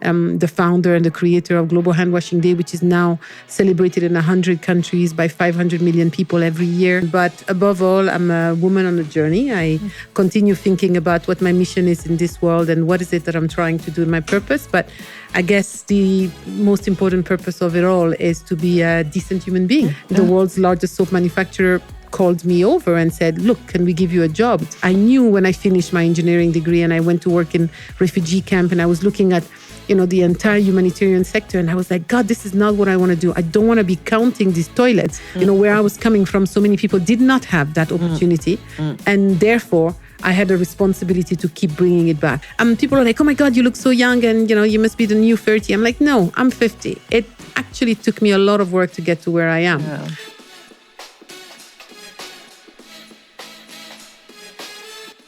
the founder and the creator of Global Hand Washing Day, which is now celebrated in 100 countries by 500 million people every year. But above all, I'm a woman on a journey. I continue thinking about what my mission is in this world and what is it that I'm trying to do in my purpose. But I guess the most important purpose of it all is to be a decent human being. The world's largest soap manufacturer called me over and said, look, can we give you a job? I knew when I finished my engineering degree and I went to work in refugee camp and I was looking at the entire humanitarian sector. And I was like, God, this is not what I want to do. I don't want to be counting these toilets. Where I was coming from, so many people did not have that opportunity. And therefore, I had a responsibility to keep bringing it back. People are like, oh my God, you look so young and, you must be the new 30. I'm like, no, I'm 50. It actually took me a lot of work to get to where I am. Yeah.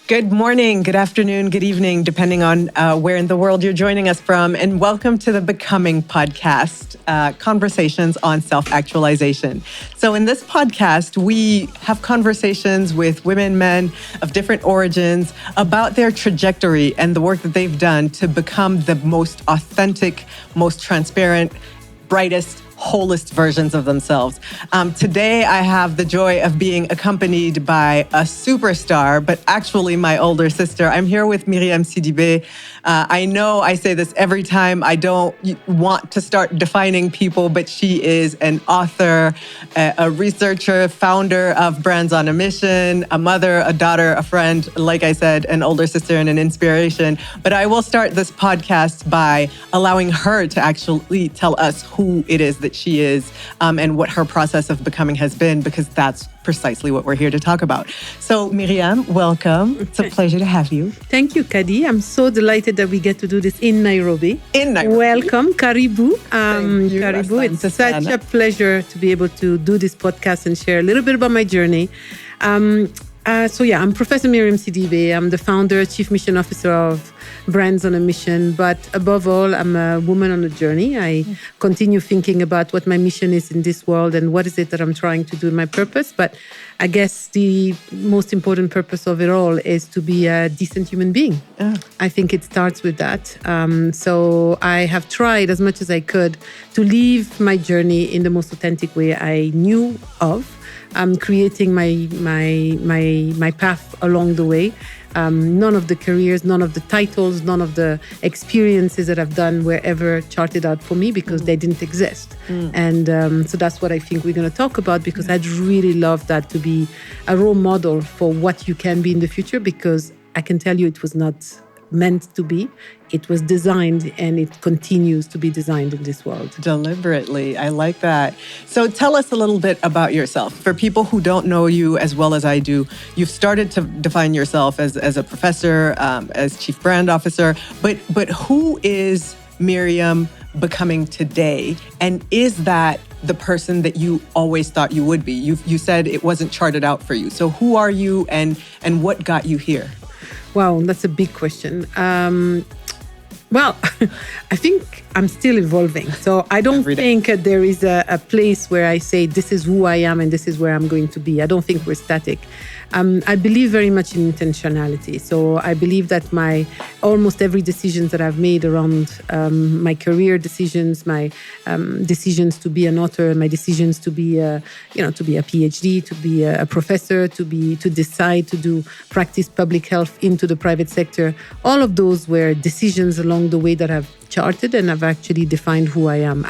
Good morning, good afternoon, good evening, depending on where in the world you're joining us from. And welcome to the Becoming podcast, conversations on self-actualization. So in this podcast, we have conversations with women, men of different origins about their trajectory and the work that they've done to become the most authentic, most transparent, brightest, wholest versions of themselves. Today, I have the joy of being accompanied by a superstar, but actually my older sister. I'm here with Myriam Sidibé. I know I say this every time. I don't want to start defining people, but she is an author, a researcher, founder of Brands on a Mission, a mother, a daughter, a friend, like I said, an older sister and an inspiration. But I will start this podcast by allowing her to actually tell us who it is that she is and what her process of becoming has been, because that's precisely what we're here to talk about. So Miriam, welcome. It's a pleasure to have you. Thank you, Kadi. I'm so delighted that we get to do this in Nairobi. Welcome, Karibu. Thank you, Karibu. It's such a pleasure to be able to do this podcast and share a little bit about my journey. I'm Professor Myriam Sidibé. I'm the founder, Chief Mission Officer of Brands on a Mission. But above all, I'm a woman on a journey. I continue thinking about what my mission is in this world and what is it that I'm trying to do in my purpose. But I guess the most important purpose of it all is to be a decent human being. I think it starts with that. So I have tried as much as I could to live my journey in the most authentic way I knew of. Creating my path along the way. None of the careers, none of the titles, none of the experiences that I've done were ever charted out for me because they didn't exist. And so that's what I think we're going to talk about, because I'd really love that to be a role model for what you can be in the future, because I can tell you it was not meant to be. It was designed and it continues to be designed in this world. Deliberately. I like that. So tell us a little bit about yourself. For people who don't know you as well as I do, you've started to define yourself as a professor, as chief brand officer, but who is Myriam becoming today? And is that the person that you always thought you would be? You said it wasn't charted out for you. So who are you and what got you here? Wow, that's a big question. Well, I think I'm still evolving. So I don't think there is a place where I say, this is who I am and this is where I'm going to be. I don't think we're static. I believe very much in intentionality. So I believe that my almost every decision that I've made around my career decisions, my decisions to be an author, my decisions to be a PhD, to be a professor, to decide to do practice public health into the private sector, all of those were decisions along the way that I've charted and I've actually defined who I am.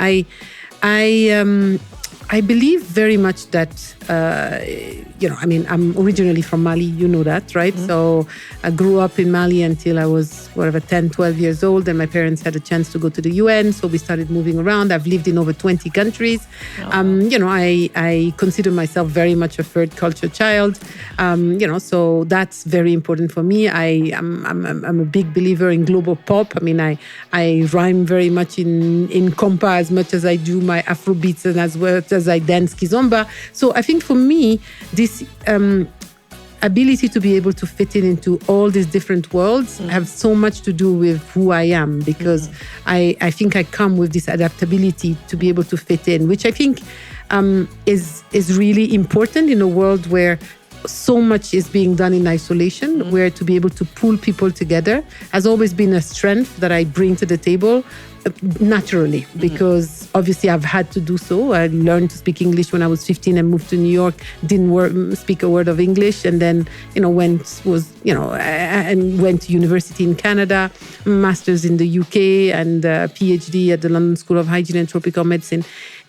I believe very much that, I'm originally from Mali, you know that, right? Mm-hmm. So I grew up in Mali until I was, 10, 12 years old. And my parents had a chance to go to the UN. So we started moving around. I've lived in over 20 countries. Oh. I consider myself very much a third culture child. So that's very important for me. I'm a big believer in global pop. I rhyme very much in compa as much as I do my Afrobeats and as well as I dance kizomba. So I think for me, this ability to be able to fit into all these different worlds have so much to do with who I am, because I think I come with this adaptability to be able to fit in, which I think is really important in a world where so much is being done in isolation, where to be able to pull people together has always been a strength that I bring to the table naturally, because obviously I've had to do so. I learned to speak English when I was 15 and moved to New York, didn't speak a word of English, and then, went to university in Canada, master's in the UK, and PhD at the London School of Hygiene and Tropical Medicine.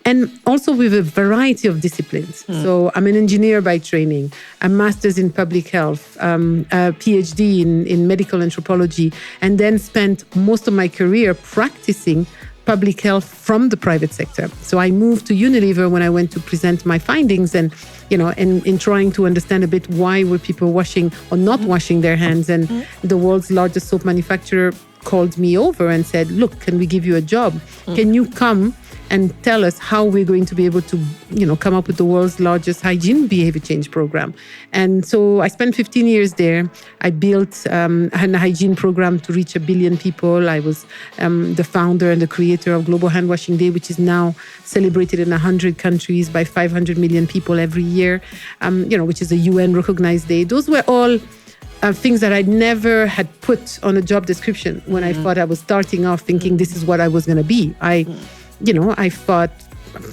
And also with a variety of disciplines. So I'm an engineer by training, a master's in public health, a PhD in medical anthropology, and then spent most of my career practicing public health from the private sector. So I moved to Unilever when I went to present my findings, and in trying to understand a bit why were people washing or not washing their hands. And the world's largest soap manufacturer called me over and said, look, can we give you a job? Can you come and tell us how we're going to be able to, come up with the world's largest hygiene behavior change program? And so I spent 15 years there. I built a hygiene program to reach 1 billion people. I was the founder and the creator of Global Hand Washing Day, which is now celebrated in 100 countries by 500 million people every year, which is a UN-recognized day. Those were all things that I never had put on a job description when I thought I was starting off thinking this is what I was going to be. I thought,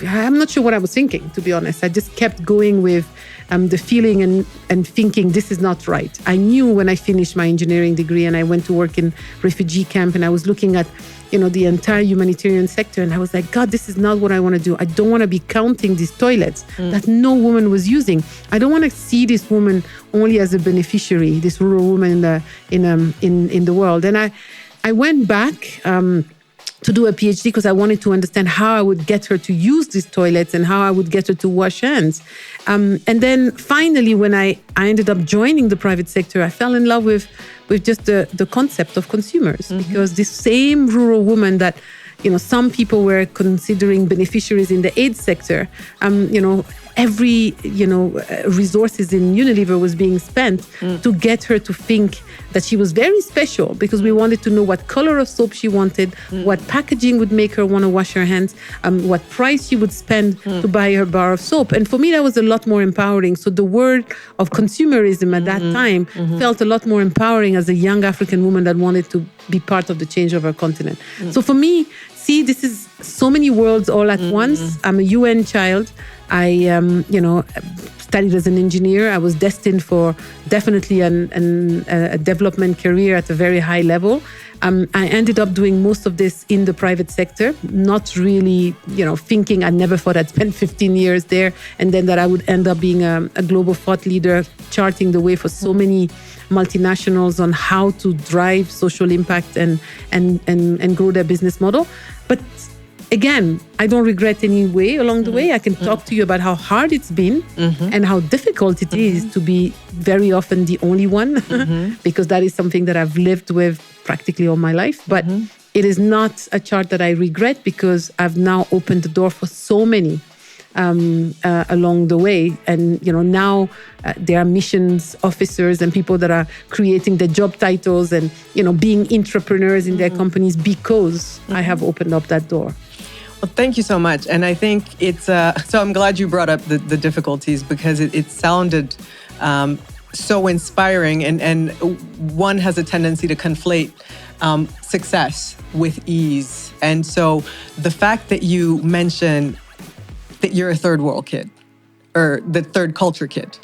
I'm not sure what I was thinking, to be honest. I just kept going with the feeling and thinking this is not right. I knew when I finished my engineering degree and I went to work in refugee camp, and I was looking at, the entire humanitarian sector, and I was like, God, this is not what I want to do. I don't want to be counting these toilets that no woman was using. I don't want to see this woman only as a beneficiary, this rural woman in the world. And I went back to do a PhD because I wanted to understand how I would get her to use these toilets and how I would get her to wash hands. And then finally, when I ended up joining the private sector, I fell in love with just the concept of consumers, because this same rural woman that, some people were considering beneficiaries in the aid sector, every, resources in Unilever was being spent to get her to think that she was very special, because we wanted to know what color of soap she wanted, what packaging would make her want to wash her hands, what price she would spend to buy her bar of soap. And for me, that was a lot more empowering. So the word of consumerism at that time felt a lot more empowering as a young African woman that wanted to be part of the change of our continent. So for me, this is so many worlds all at once. I'm a UN child. I, studied as an engineer. I was destined for definitely a development career at a very high level. I ended up doing most of this in the private sector, not really, thinking. I never thought I'd spend 15 years there, and then that I would end up being a global thought leader, charting the way for so many multinationals on how to drive social impact and grow their business model. But again, I don't regret any way along the way. I can talk to you about how hard it's been and how difficult it is to be very often the only one, because that is something that I've lived with practically all my life. But it is not a chart that I regret, because I've now opened the door for so many along the way. And, now there are missions officers and people that are creating the job titles and, being entrepreneurs in their companies because I have opened up that door. Well, thank you so much. And I think it's, so I'm glad you brought up the difficulties, because it sounded so inspiring. And one has a tendency to conflate success with ease. And so the fact that you mentioned that you're a third world kid, or the third culture kid,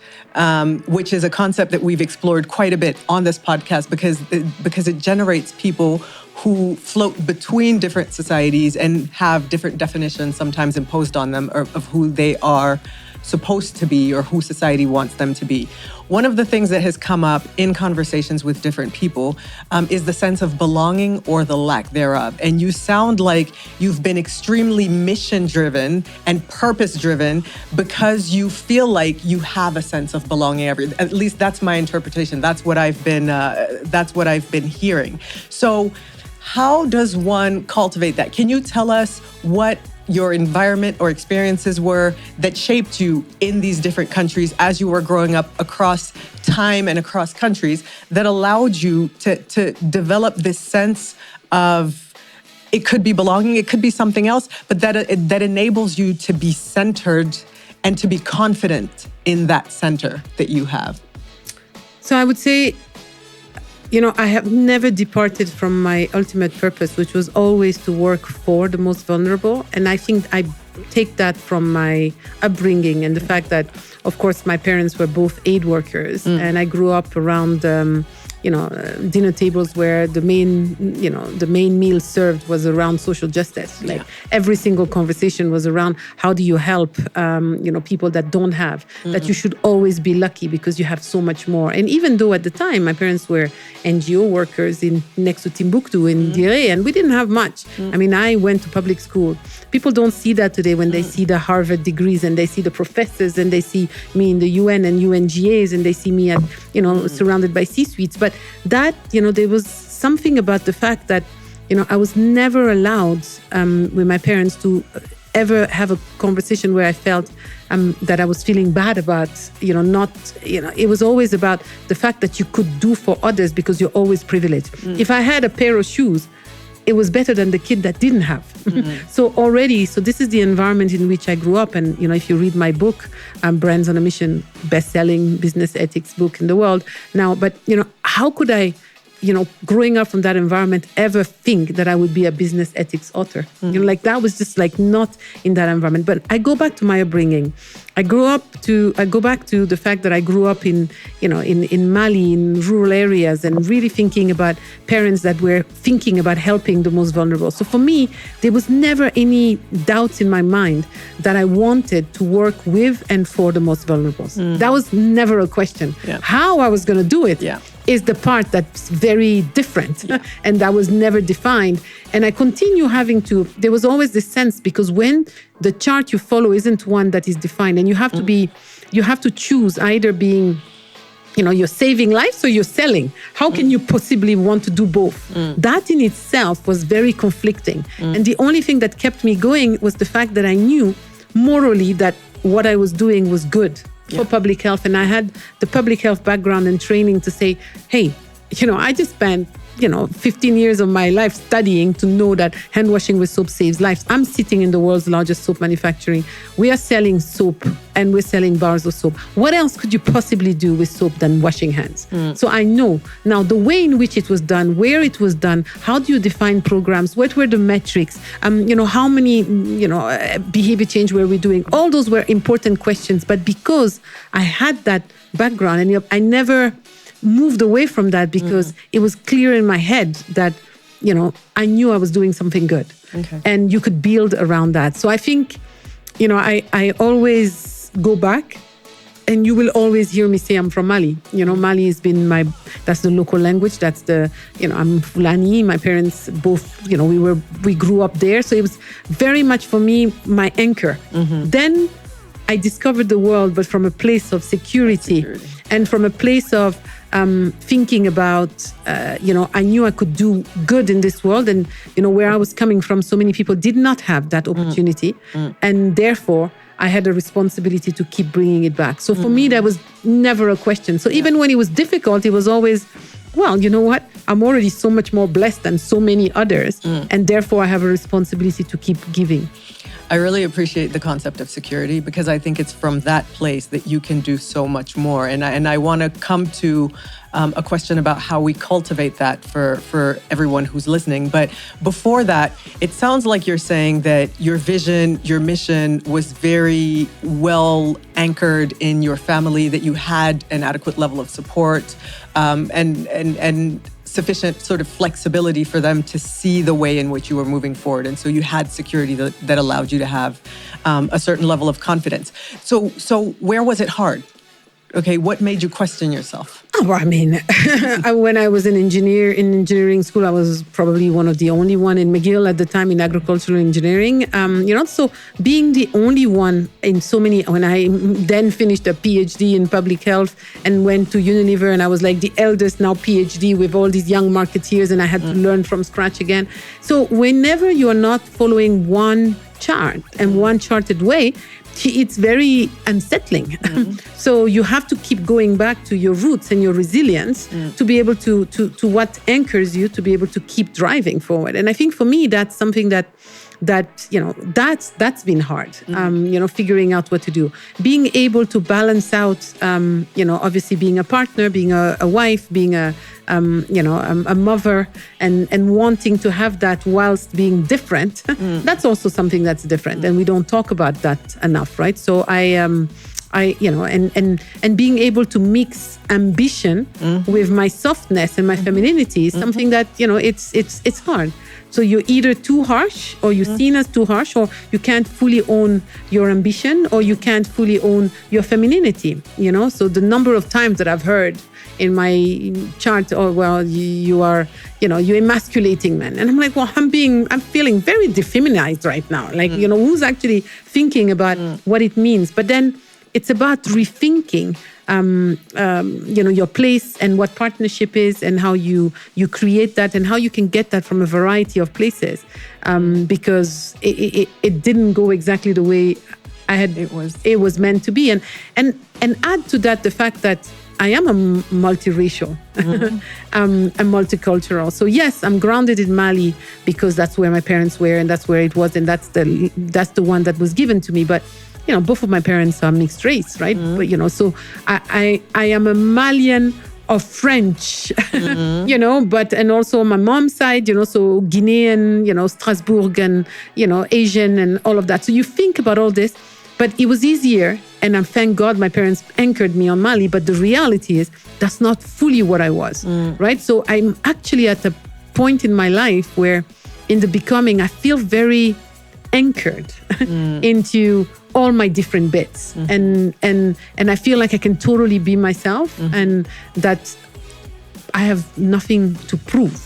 which is a concept that we've explored quite a bit on this podcast, because it generates people who float between different societies and have different definitions sometimes imposed on them of who they are supposed to be or who society wants them to be. One of the things that has come up in conversations with different people is the sense of belonging or the lack thereof. And you sound like you've been extremely mission-driven and purpose-driven because you feel like you have a sense of belonging. At least that's my interpretation. That's what I've been hearing. So how does one cultivate that? Can you tell us what your environment or experiences were that shaped you in these different countries as you were growing up across time and across countries that allowed you to develop this sense of, it could be belonging, it could be something else, but that enables you to be centered and to be confident in that center that you have? So I would say, I have never departed from my ultimate purpose, which was always to work for the most vulnerable. And I think I take that from my upbringing and the fact that, of course, my parents were both aid workers. And I grew up around dinner tables where the main meal served was around social justice. Like every single conversation was around how do you help, people that don't have, that you should always be lucky because you have so much more. And even though at the time my parents were NGO workers next to Timbuktu in Diré, and we didn't have much. I mean, I went to public school. People don't see that today when they see the Harvard degrees and they see the professors and they see me in the UN and UNGAs and they see me at, surrounded by C-suites. But that, there was something about the fact that, I was never allowed with my parents to ever have a conversation where I felt that I was feeling bad about, it was always about the fact that you could do for others because you're always privileged. If I had a pair of shoes, it was better than the kid that didn't have. So this is the environment in which I grew up. And, if you read my book, Brands on a Mission, best-selling business ethics book in the world now, but, how could I, growing up from that environment, ever think that I would be a business ethics author? That was just not in that environment. But I go back to my upbringing. I go back to the fact that I grew up in Mali, in rural areas, and really thinking about parents that were thinking about helping the most vulnerable. So for me, there was never any doubts in my mind that I wanted to work with and for the most vulnerable. That was never a question. Yeah. How I was going to do it is the part that's very different. And that was never defined. And I continue there was always this sense, because when the chart you follow isn't one that is defined, and you have to choose either being, you're saving lives or you're selling. How can you possibly want to do both? That in itself was very conflicting. And the only thing that kept me going was the fact that I knew morally that what I was doing was good for public health. And I had the public health background and training to say, hey, I just spent 15 years of my life studying to know that hand washing with soap saves lives. I'm sitting in the world's largest soap manufacturing. We are selling soap and we're selling bars of soap. What else could you possibly do with soap than washing hands? So I know now the way in which it was done, where it was done, how do you define programs? What were the metrics? How many, behavior change were we doing? All those were important questions. But because I had that background and I never moved away from that because it was clear in my head that, I knew I was doing something good. Okay. And you could build around that. So I think, I always go back, and you will always hear me say I'm from Mali. Mali has been that's the local language. That's I'm Fulani. My parents both, we grew up there. So it was very much for me, my anchor. Then I discovered the world, but from a place of security. And from a place of thinking about, I knew I could do good in this world. And, where I was coming from, so many people did not have that opportunity. And therefore, I had a responsibility to keep bringing it back. So for me, that was never a question. So even when it was difficult, it was always, well, you know what? I'm already so much more blessed than so many others. And therefore, I have a responsibility to keep giving. I really appreciate the concept of security, because I think it's from that place that you can do so much more. And I want to come to a question about how we cultivate that for everyone who's listening. But before that, it sounds like you're saying that your vision, your mission was very well anchored in your family, that you had an adequate level of support and sufficient sort of flexibility for them to see the way in which you were moving forward. And so you had security that allowed you to have a certain level of confidence. So where was it hard? Okay, what made you question yourself? Oh, well, I mean, when I was in engineering school, I was probably one of the only one in McGill at the time in agricultural engineering. So being the only one in so many, when I then finished a PhD in public health and went to Unilever, and I was like the eldest now PhD with all these young marketeers, and I had to learn from scratch again. So whenever you are not following one chart and one charted way, it's very unsettling. So you have to keep going back to your roots and your resilience to be able to what anchors you, to be able to keep driving forward. And I think for me, that's something that that's been hard, figuring out what to do, being able to balance out, obviously being a partner, being a wife, being a mother, and wanting to have that whilst being different. That's also something that's different, and we don't talk about that enough, right? So and being able to mix ambition with my softness and my femininity is something that it's hard. So you're either too harsh, or you're seen as too harsh, or you can't fully own your ambition, or you can't fully own your femininity. So the number of times that I've heard in my chart, you are, you're emasculating men, and I'm like, well, I'm feeling very defeminized right now. Like, who's actually thinking about what it means? But then it's about rethinking, your place and what partnership is, and how you create that, and how you can get that from a variety of places, because it didn't go exactly the way it was meant to be, and add to that the fact that I am a multiracial, I'm multicultural. So yes, I'm grounded in Mali because that's where my parents were, and that's where it was, and that's the one that was given to me. But both of my parents are mixed race, right? But so I am a Malian of French, but and also on my mom's side, so Guinean, Strasbourg, and Asian, and all of that. So you think about all this, but it was easier, and thank God my parents anchored me on Mali. But the reality is that's not fully what I was, right? So I'm actually at a point in my life where, in the becoming, I feel very anchored into all my different bits, and I feel like I can totally be myself, and that I have nothing to prove.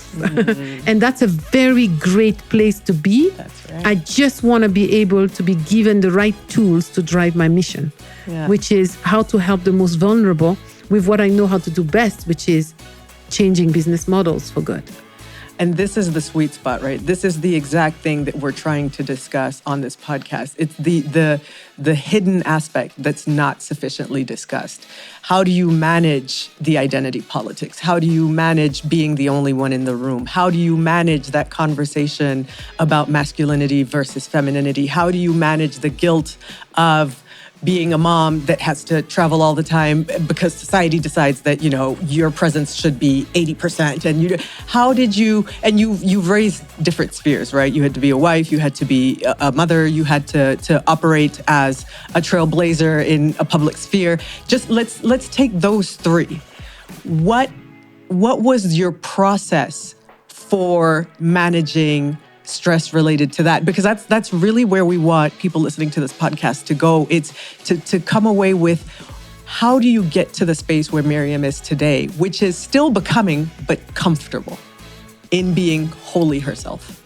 And that's a very great place to be. That's right. I just want to be able to be given the right tools to drive my mission, which is how to help the most vulnerable with what I know how to do best, which is changing business models for good. And this is the sweet spot, right? This is the exact thing that we're trying to discuss on this podcast. It's the hidden aspect that's not sufficiently discussed. How do you manage the identity politics? How do you manage being the only one in the room? How do you manage that conversation about masculinity versus femininity? How do you manage the guilt of being a mom that has to travel all the time because society decides that, your presence should be 80%. And how did you, and you've raised different spheres, right? You had to be a wife, you had to be a mother, you had to operate as a trailblazer in a public sphere. Just let's take those three. What was your process for managing stress related to that? Because that's really where we want people listening to this podcast to go. It's to come away with, how do you get to the space where Miriam is today, which is still becoming, but comfortable in being wholly herself?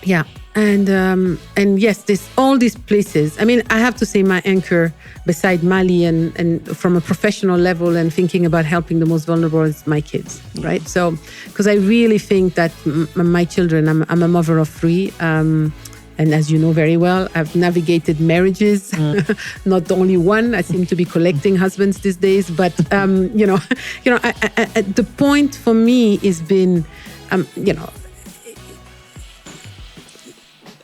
Yeah. And yes, all these places. I mean, I have to say my anchor beside Mali and from a professional level and thinking about helping the most vulnerable is my kids, right? So, because I really think that my children, I'm a mother of 3. And as you know very well, I've navigated marriages, not only one. I seem to be collecting husbands these days. But, the point for me has been,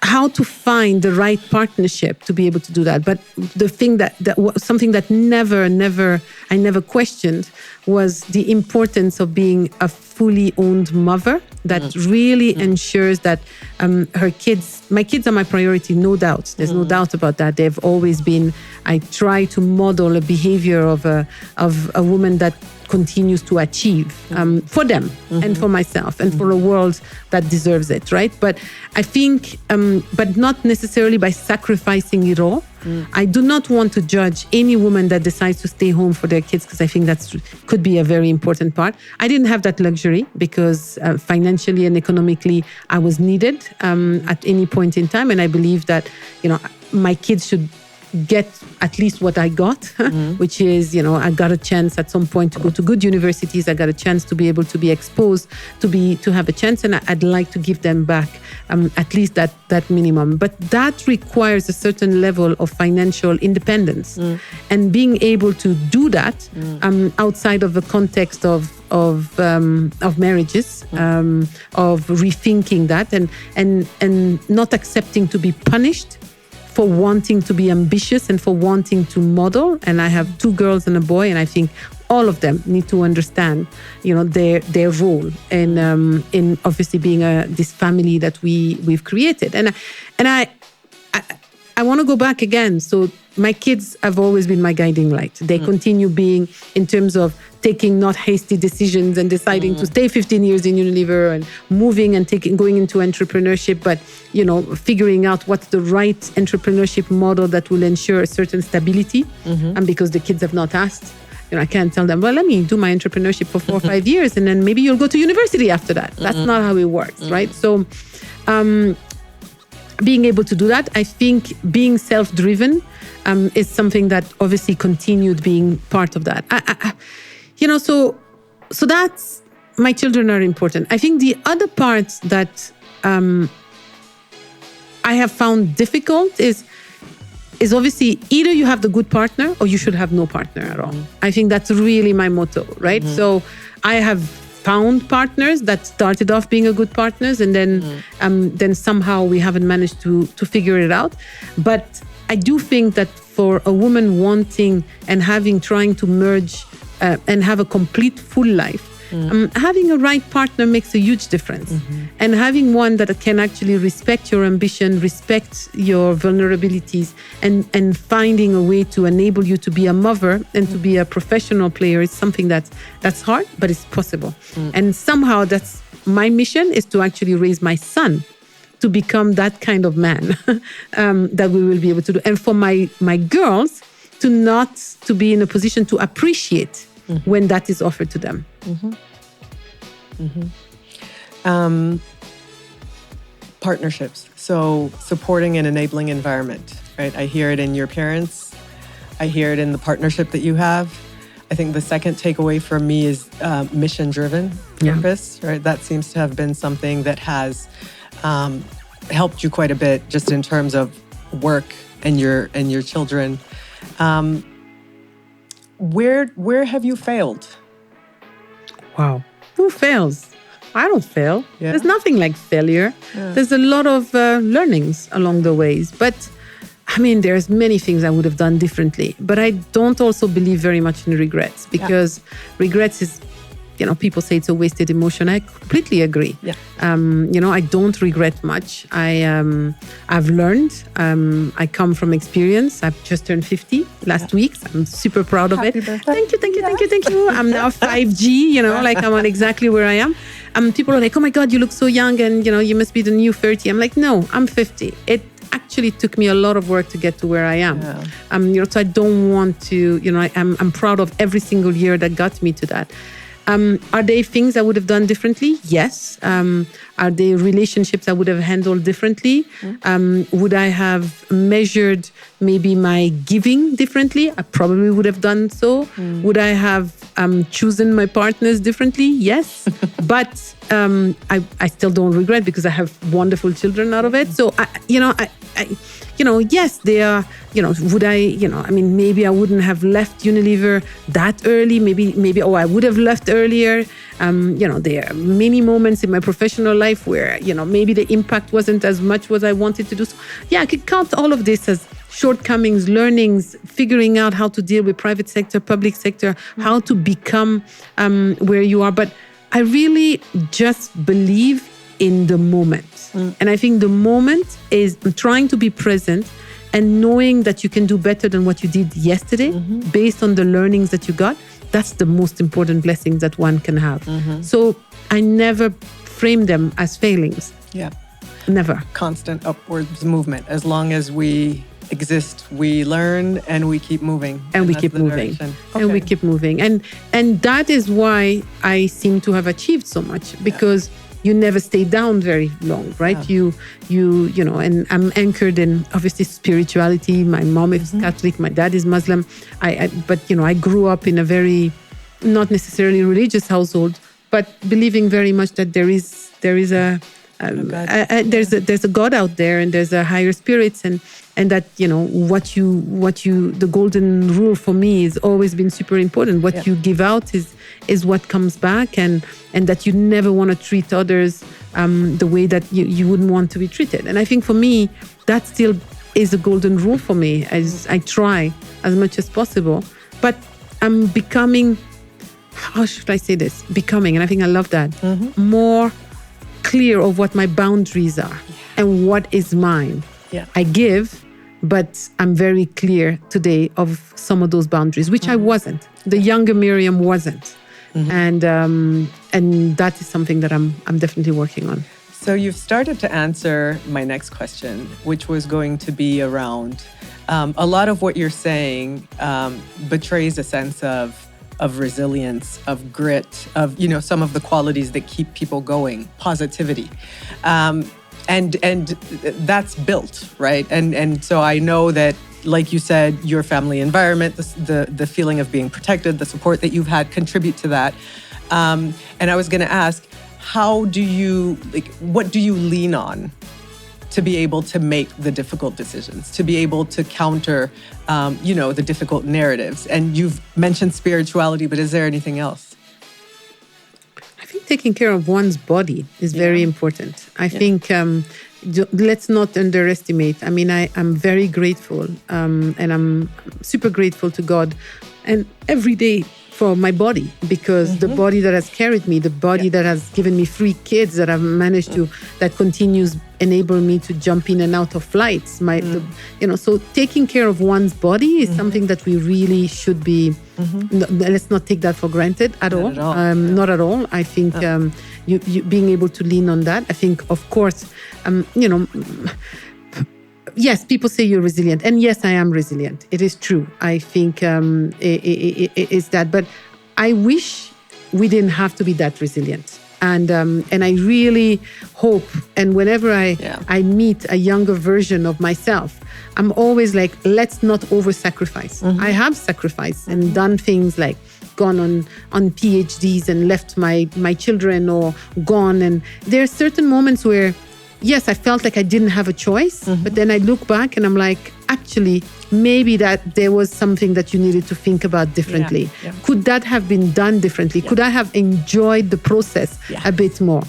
how to find the right partnership to be able to do that. But the thing that something that I never questioned was the importance of being a fully owned mother that really ensures that my kids are my priority, no doubt. There's no doubt about that. They've always been. I try to model a behavior of a woman that continues to achieve for them and for myself and for a world that deserves it, right? But I think, but not necessarily by sacrificing it all. I do not want to judge any woman that decides to stay home for their kids, because I think that could be a very important part. I didn't have that luxury because financially and economically, I was needed at any point in time. And I believe that, my kids should get at least what I got, which is, I got a chance at some point to go to good universities. I got a chance to be able to be exposed, to have a chance, and I'd like to give them back at least that minimum. But that requires a certain level of financial independence, and being able to do that outside of the context of marriages, of rethinking that, and not accepting to be punished for wanting to be ambitious and for wanting to model. And I have 2 girls and a boy, and I think all of them need to understand, their role in obviously being this family that we've created. And I want to go back again. So my kids have always been my guiding light. They continue being, in terms of taking not hasty decisions and deciding to stay 15 years in Unilever and moving and going into entrepreneurship, but figuring out what's the right entrepreneurship model that will ensure a certain stability. And because the kids have not asked, I can't tell them, well, let me do my entrepreneurship for 4 or 5 years, and then maybe you'll go to university after that. That's not how it works, right? So being able to do that, I think being self-driven is something that obviously continued being part of that. So that's, my children are important. I think the other part that I have found difficult is obviously either you have the good partner or you should have no partner at all. I think that's really my motto, right? So I have found partners that started off being a good partners, and then somehow we haven't managed to figure it out. But I do think that for a woman wanting and trying to merge and have a complete full life, having a right partner makes a huge difference. And having one that can actually respect your ambition, respect your vulnerabilities, and finding a way to enable you to be a mother and to be a professional player is something that's hard, but it's possible. And somehow that's my mission, is to actually raise my son to become that kind of man that we will be able to do. And for my girls to be in a position to appreciate when that is offered to them. Partnerships. So supporting an enabling environment, right? I hear it in your parents. I hear it in the partnership that you have. I think the second takeaway from me is mission-driven purpose, right? That seems to have been something that has helped you quite a bit, just in terms of work and your children. Where have you failed? Wow. Who fails? I don't fail. Yeah. There's nothing like failure. Yeah. There's a lot of learnings along the ways. But there's many things I would have done differently. But I don't also believe very much in regrets, because regrets is, people say it's a wasted emotion. I completely agree. Yeah. I don't regret much. I've learned. I come from experience. I've just turned 50 last week. So I'm super proud of it. Thank you. I'm now 5G, I'm on exactly where I am. People are like, oh my God, you look so young, and, you must be the new 30. I'm like, no, I'm 50. It actually took me a lot of work to get to where I am. Yeah. So I don't want to, I'm proud of every single year that got me to that. Are there things I would have done differently? Yes. Are there relationships I would have handled differently? Would I have measured maybe my giving differently? I probably would have done so. Would I have chosen my partners differently? Yes. But I still don't regret, because I have wonderful children out of it. So, yes, they are, would I, maybe I wouldn't have left Unilever that early. Maybe, I would have left earlier. There are many moments in my professional life where, maybe the impact wasn't as much as I wanted to do. So, I could count all of this as shortcomings, learnings, figuring out how to deal with private sector, public sector, how to become where you are. But I really just believe in the moment. And I think the moment is trying to be present and knowing that you can do better than what you did yesterday based on the learnings that you got. That's the most important blessings that one can have. So I never frame them as failings. Yeah. Never. Constant upwards movement. As long as we exist, we learn and we keep moving. And we keep moving. Okay. And we keep moving. And that is why I seem to have achieved so much, because you never stay down very long, right? You know, and I'm anchored in obviously spirituality. My mom is Catholic, my dad is Muslim. But you know, I grew up in a very not necessarily religious household, but believing very much that there is there's a God out there, and there's a higher spirits, and that, you know, what you the golden rule for me has always been super important. What you give out is what comes back, and that you never want to treat others the way that you wouldn't want to be treated. And I think for me, that still is a golden rule for me, as I try as much as possible. But I'm becoming, how should I say this? Becoming, and I think I love that, more clear of what my boundaries are and what is mine. I give, but I'm very clear today of some of those boundaries, which I wasn't. The younger Miriam wasn't. And that is something that I'm definitely working on. So you've started to answer my next question, which was going to be around a lot of what you're saying betrays a sense of resilience, of grit, of, you know, some of the qualities that keep people going, positivity. And that's built, right? And so I know that, like you said, your family environment, the feeling of being protected, the support that you've had contribute to that. And I was going to ask, what do you lean on to be able to make the difficult decisions, to be able to counter, the difficult narratives? And you've mentioned spirituality, but is there anything else? I think taking care of one's body is very important. I think let's not underestimate. I mean, I'm very grateful, and I'm super grateful to God, and every day for my body, because the body that has carried me, the body that has given me 3 kids that I've managed to, that continues enable me to jump in and out of flights. So taking care of one's body is something that we really should be. Let's not take that for granted at all. Not at all. I think you being able to lean on that. I think, of course, yes, people say you're resilient. And yes, I am resilient. It is true. I think it is that. But I wish we didn't have to be that resilient. And I really hope, and whenever I meet a younger version of myself, I'm always like, let's not over-sacrifice. I have sacrificed and done things like gone on PhDs and left my children, or gone. And there are certain moments where, yes, I felt like I didn't have a choice, but then I look back and I'm like, actually, maybe that there was something that you needed to think about differently. Could that have been done differently? Could I have enjoyed the process a bit more?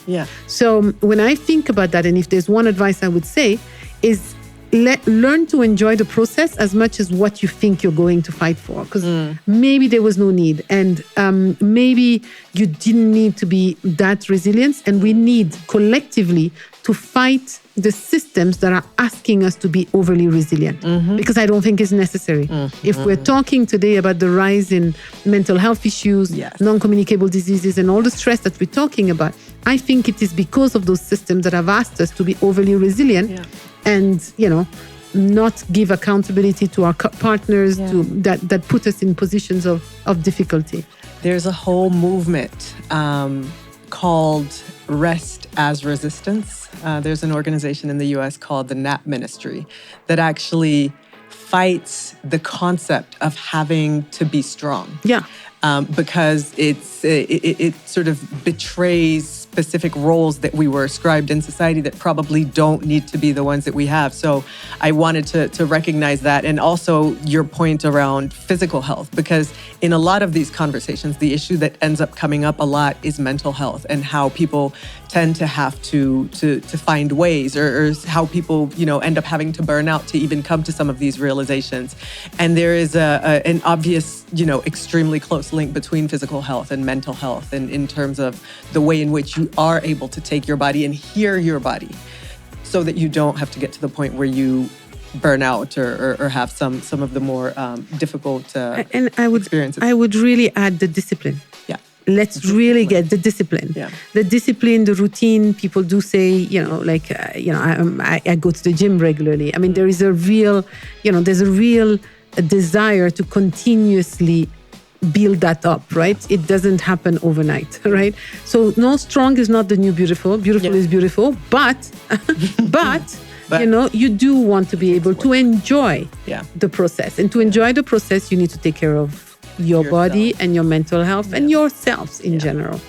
So when I think about that, and if there's one advice I would say, is learn to enjoy the process as much as what you think you're going to fight for. Because maybe there was no need, and maybe you didn't need to be that resilient, and we need collectively to fight the systems that are asking us to be overly resilient, because I don't think it's necessary. If we're talking today about the rise in mental health issues, non-communicable diseases, and all the stress that we're talking about, I think it is because of those systems that have asked us to be overly resilient and, not give accountability to our partners that put us in positions of difficulty. There's a whole movement called Rest as Resistance. There's an organization in the US called the NAP Ministry that actually fights the concept of having to be strong. Because it sort of betrays specific roles that we were ascribed in society that probably don't need to be the ones that we have. So I wanted to recognize that, and also your point around physical health, because in a lot of these conversations, the issue that ends up coming up a lot is mental health, and how people tend to have to find ways, or how people end up having to burn out to even come to some of these realizations. And there is an obvious extremely close link between physical health and mental health, and in terms of the way in which you are able to take your body and hear your body, so that you don't have to get to the point where you burn out or have some of the more difficult experiences. I would really add the discipline. Let's really get the discipline. The discipline, the routine. People do say, I go to the gym regularly. I mean, there is a real, there's a real desire to continuously build that up, right? It doesn't happen overnight, right? So no, strong is not the new beautiful. Beautiful is beautiful, but you do want to be able to enjoy the process. And to enjoy the process, you need to take care of your body and your mental health and yourselves in general.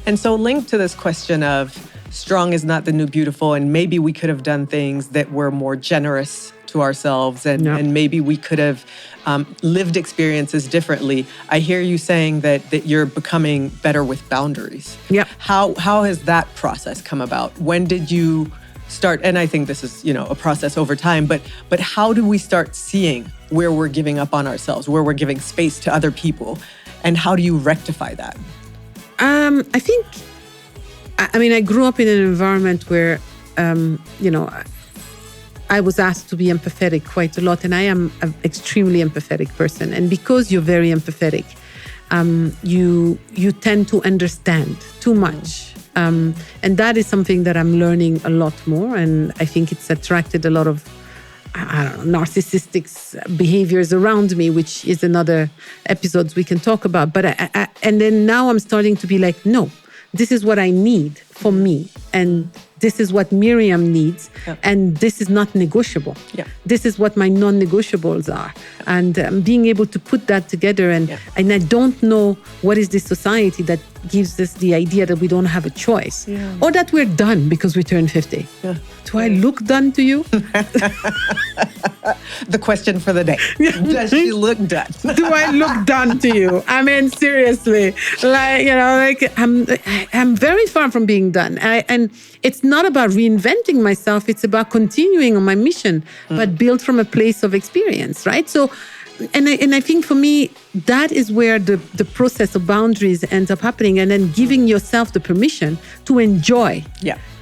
And so linked to this question of strong is not the new beautiful, and maybe we could have done things that were more generous to ourselves, and maybe we could have lived experiences differently. I hear you saying that you're becoming better with boundaries. Yeah. How has that process come about? When did you start? And I think this is, a process over time, but how do we start seeing where we're giving up on ourselves, where we're giving space to other people, and how do you rectify that? I think, I grew up in an environment where, I was asked to be empathetic quite a lot, and I am an extremely empathetic person. And because you're very empathetic, you tend to understand too much. And that is something that I'm learning a lot more. And I think it's attracted a lot of, narcissistic behaviors around me, which is another episode we can talk about. But and then now I'm starting to be like, no, this is what I need for me. And this is what Miriam needs. And this is not negotiable. This is what my non-negotiables are. And being able to put that together. And I don't know what is this society that gives us the idea that we don't have a choice. Or that we're done because we turn 50. Do I look done to you? The question for the day. Does she look done? Do I look done to you? I mean, seriously. I'm very far from being done. And it's not about reinventing myself. It's about continuing on my mission, but built from a place of experience, right? So, and I think for me, that is where the process of boundaries ends up happening, and then giving yourself the permission to enjoy.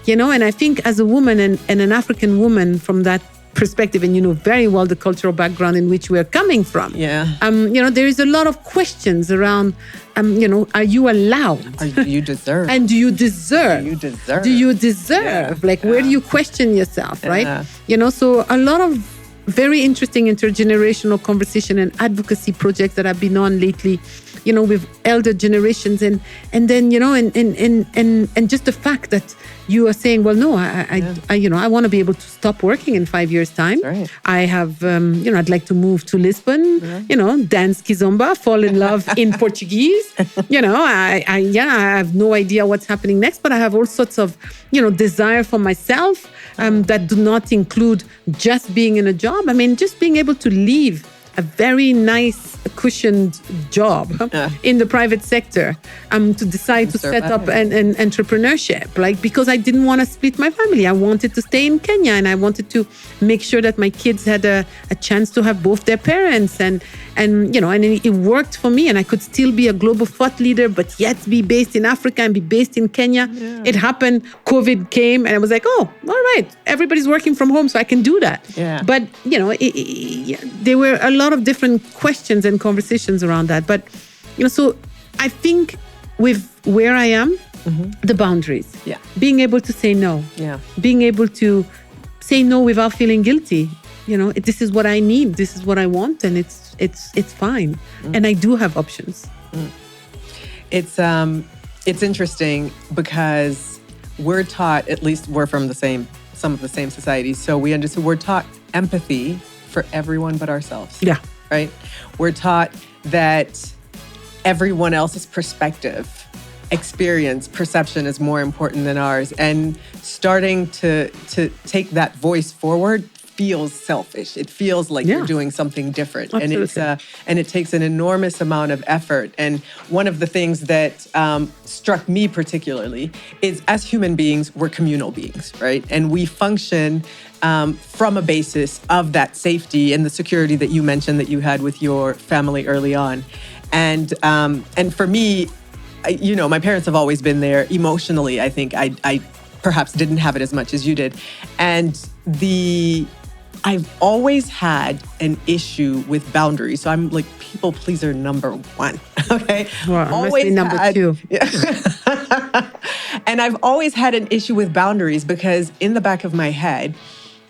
And I think as a woman and an African woman from that perspective, and you know very well the cultural background in which we're coming from. There is a lot of questions around, are you allowed? Do you deserve? And do you deserve? Do you deserve? Where do you question yourself, right? So a lot of very interesting intergenerational conversation and advocacy projects that I've been on lately, with elder generations, and then and just the fact that you are saying, well, no, I want to be able to stop working in 5 years' time. Right. I have, I'd like to move to Lisbon, dance kizomba, fall in love in Portuguese. I have no idea what's happening next, but I have all sorts of, desire for myself that do not include just being in a job. I mean, just being able to leave a very nice cushioned job in the private sector to decide to set up an entrepreneurship, because I didn't want to split my family. I wanted to stay in Kenya, and I wanted to make sure that my kids had a chance to have both their parents, and it worked for me, and I could still be a global thought leader, but yet be based in Africa and be based in Kenya. It happened. COVID came, and I was like, oh, all right, everybody's working from home, so I can do that. But there were a lot of different questions and conversations around that. But so I think with where I am, the boundaries, being able to say no, being able to say no without feeling guilty. This is what I need, this is what I want, and it's fine. And I do have options. It's interesting because we're taught, at least we're from some of the same societies, so we understand, we're taught empathy for everyone but ourselves. Right? We're taught that everyone else's perspective, experience, perception is more important than ours. And starting to take that voice forward feels selfish. It feels like you're doing something different. Absolutely. And it takes an enormous amount of effort. And one of the things that struck me particularly is, as human beings, we're communal beings, right? And we function from a basis of that safety and the security that you mentioned that you had with your family early on. And for me, my parents have always been there emotionally. I think I perhaps didn't have it as much as you did. And I've always had an issue with boundaries. So I'm like people pleaser number one. Okay. Well, always number two. Yeah. And I've always had an issue with boundaries because in the back of my head,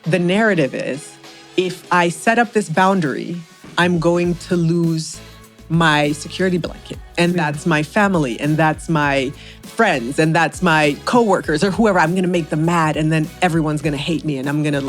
the narrative is, if I set up this boundary, I'm going to lose my security blanket, and that's my family, and that's my friends, and that's my coworkers or whoever. I'm going to make them mad, and then everyone's going to hate me, and I'm going to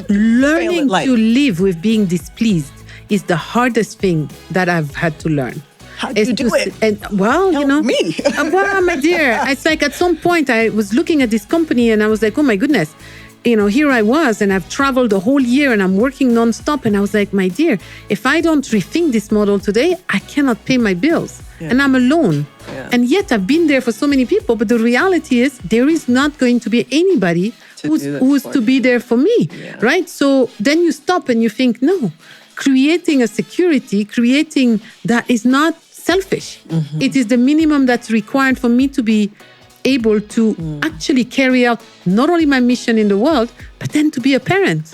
learning to live with being displeased is the hardest thing that I've had to learn. How do you do it? And, well, Help me. Well, my dear, it's like at some point I was looking at this company and I was like, oh my goodness, here I was, and I've traveled a whole year and I'm working nonstop. And I was like, my dear, if I don't rethink this model today, I cannot pay my bills. And I'm alone. And yet I've been there for so many people. But the reality is there is not going to be anybody who's to be there for me, right? So then you stop and you think, no, creating a security, creating that is not selfish. It is the minimum that's required for me to be able to actually carry out not only my mission in the world, but then to be a parent.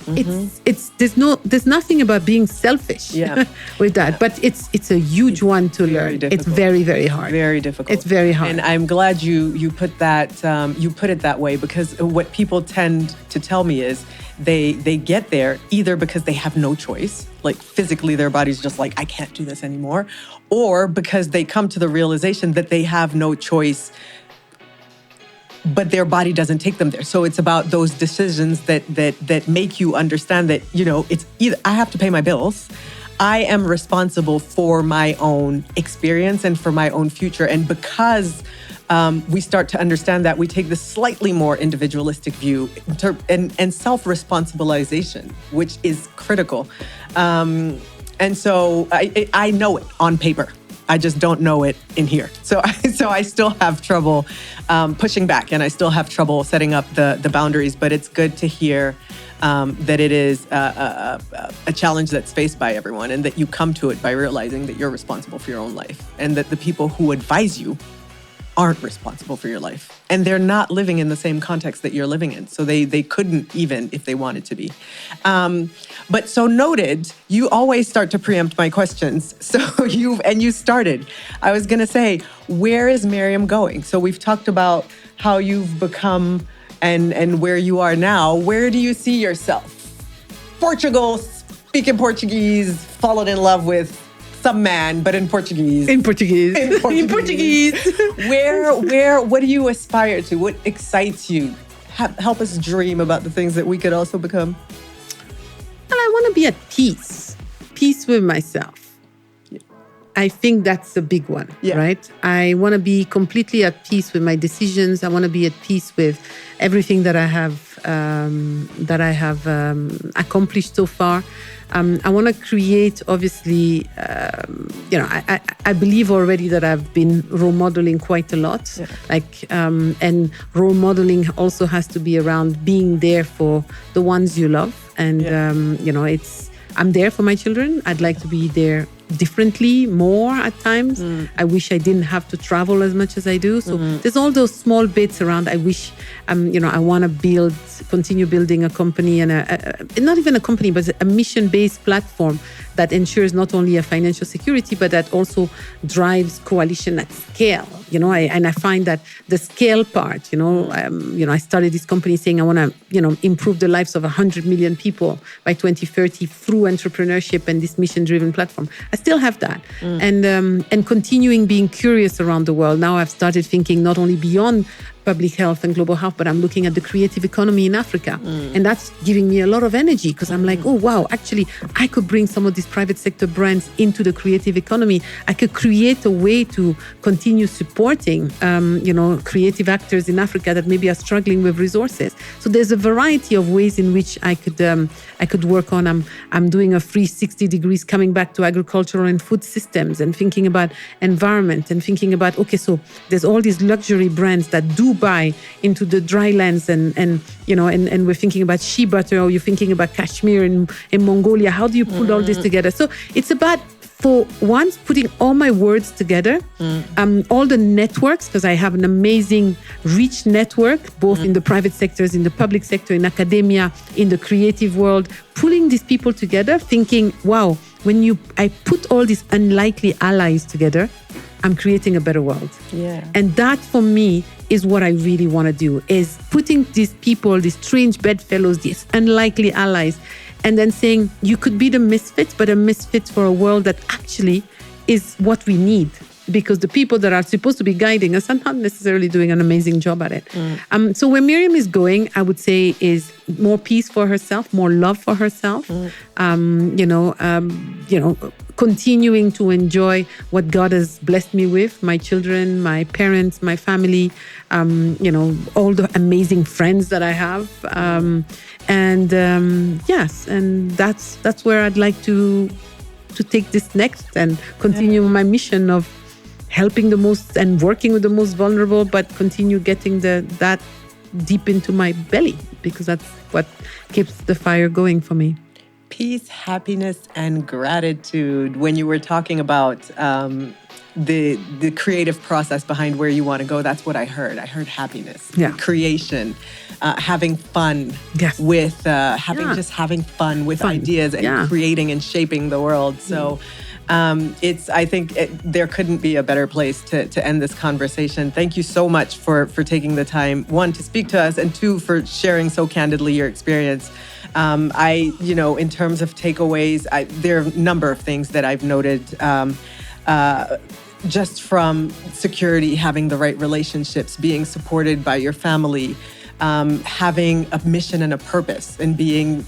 There's nothing about being selfish with that, but it's a huge one to learn. Difficult. It's very, very hard. Very difficult. It's very hard. And I'm glad you put that you put it that way, because what people tend to tell me is they get there either because they have no choice, like physically their body's just like, I can't do this anymore, or because they come to the realization that they have no choice, but their body doesn't take them there. So it's about those decisions that make you understand that, it's either I have to pay my bills, I am responsible for my own experience and for my own future. And because we start to understand that, we take this slightly more individualistic view and self-responsibilization, which is critical. And so I know it on paper. I just don't know it in here. So I still have trouble pushing back, and I still have trouble setting up the boundaries. But it's good to hear that it is a challenge that's faced by everyone, and that you come to it by realizing that you're responsible for your own life, and that the people who advise you aren't responsible for your life, and they're not living in the same context that you're living in. So they couldn't even if they wanted to be. But so noted, you always start to preempt my questions. So you started. I was going to say, where is Myriam going? So we've talked about how you've become and where you are now. Where do you see yourself? Portugal, speaking Portuguese, fallen in love with some man, but in Portuguese. In Portuguese. What do you aspire to? What excites you? Help us dream about the things that we could also become. Well, I want to be at peace with myself. I think that's a big one, right? I want to be completely at peace with my decisions. I want to be at peace with everything that I have accomplished so far. I want to create, obviously, I believe already that I've been role modeling quite a lot. And role modeling also has to be around being there for the ones you love. And, I'm there for my children. I'd like to be there differently, more at times. I wish I didn't have to travel as much as I do. So there's all those small bits around. I wish, I want to continue building a company and not even a company, but a mission-based platform that ensures not only a financial security, but that also drives coalition at scale. I find that the scale part, I started this company saying I want to, improve the lives of 100 million people by 2030 through entrepreneurship and this mission-driven platform. I still have that. And continuing being curious around the world. Now I've started thinking not only beyond public health and global health, but I'm looking at the creative economy in Africa. And that's giving me a lot of energy because I'm like, oh, wow, actually, I could bring some of these private sector brands into the creative economy. I could create a way to continue supporting, creative actors in Africa that maybe are struggling with resources. So there's a variety of ways in which I could work on. I'm doing a 360 degrees coming back to agricultural and food systems and thinking about environment and thinking about, okay, so there's all these luxury brands that do buy into the dry lands and we're thinking about shea butter, or you're thinking about cashmere in Mongolia. How do you put all this together? So it's about, for once, putting all my words together, all the networks, because I have an amazing rich network, both in the private sectors, in the public sector, in academia, in the creative world, pulling these people together, thinking, wow, I put all these unlikely allies together, I'm creating a better world. And that for me is what I really want to do, is putting these people, these strange bedfellows, these unlikely allies, and then saying you could be the misfit, but a misfit for a world that actually is what we need. Because the people that are supposed to be guiding us are not necessarily doing an amazing job at it. So where Miriam is going, I would say, is more peace for herself, more love for herself. Continuing to enjoy what God has blessed me with, my children, my parents, my family, all the amazing friends that I have. Yes, and that's where I'd like to take this next and continue my mission of helping the most and working with the most vulnerable, but continue getting that deep into my belly, because that's what keeps the fire going for me. Peace, happiness, and gratitude. When you were talking about the creative process behind where you want to go, that's what I heard. I heard happiness, creation, having fun with having fun with ideas and creating and shaping the world. So I think there couldn't be a better place to end this conversation. Thank you so much for taking the time, one, to speak to us, and two, for sharing so candidly your experience. In terms of takeaways, there are a number of things that I've noted, just from security, having the right relationships, being supported by your family, having a mission and a purpose, and being,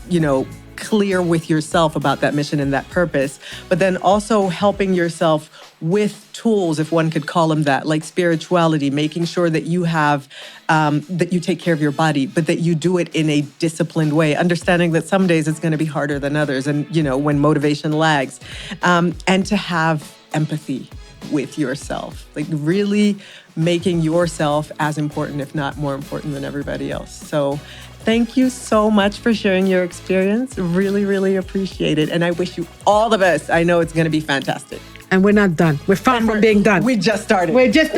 clear with yourself about that mission and that purpose, but then also helping yourself with tools, if one could call them that, like spirituality, making sure that you have, that you take care of your body, but that you do it in a disciplined way, understanding that some days it's going to be harder than others, and, when motivation lags, and to have empathy with yourself, like really making yourself as important, if not more important, than everybody else. So thank you so much for sharing your experience. Really, really appreciate it. And I wish you all the best. I know it's going to be fantastic. And we're not done. We're far from being done. We just started. We're just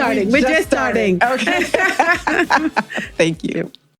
starting. Okay. Thank you.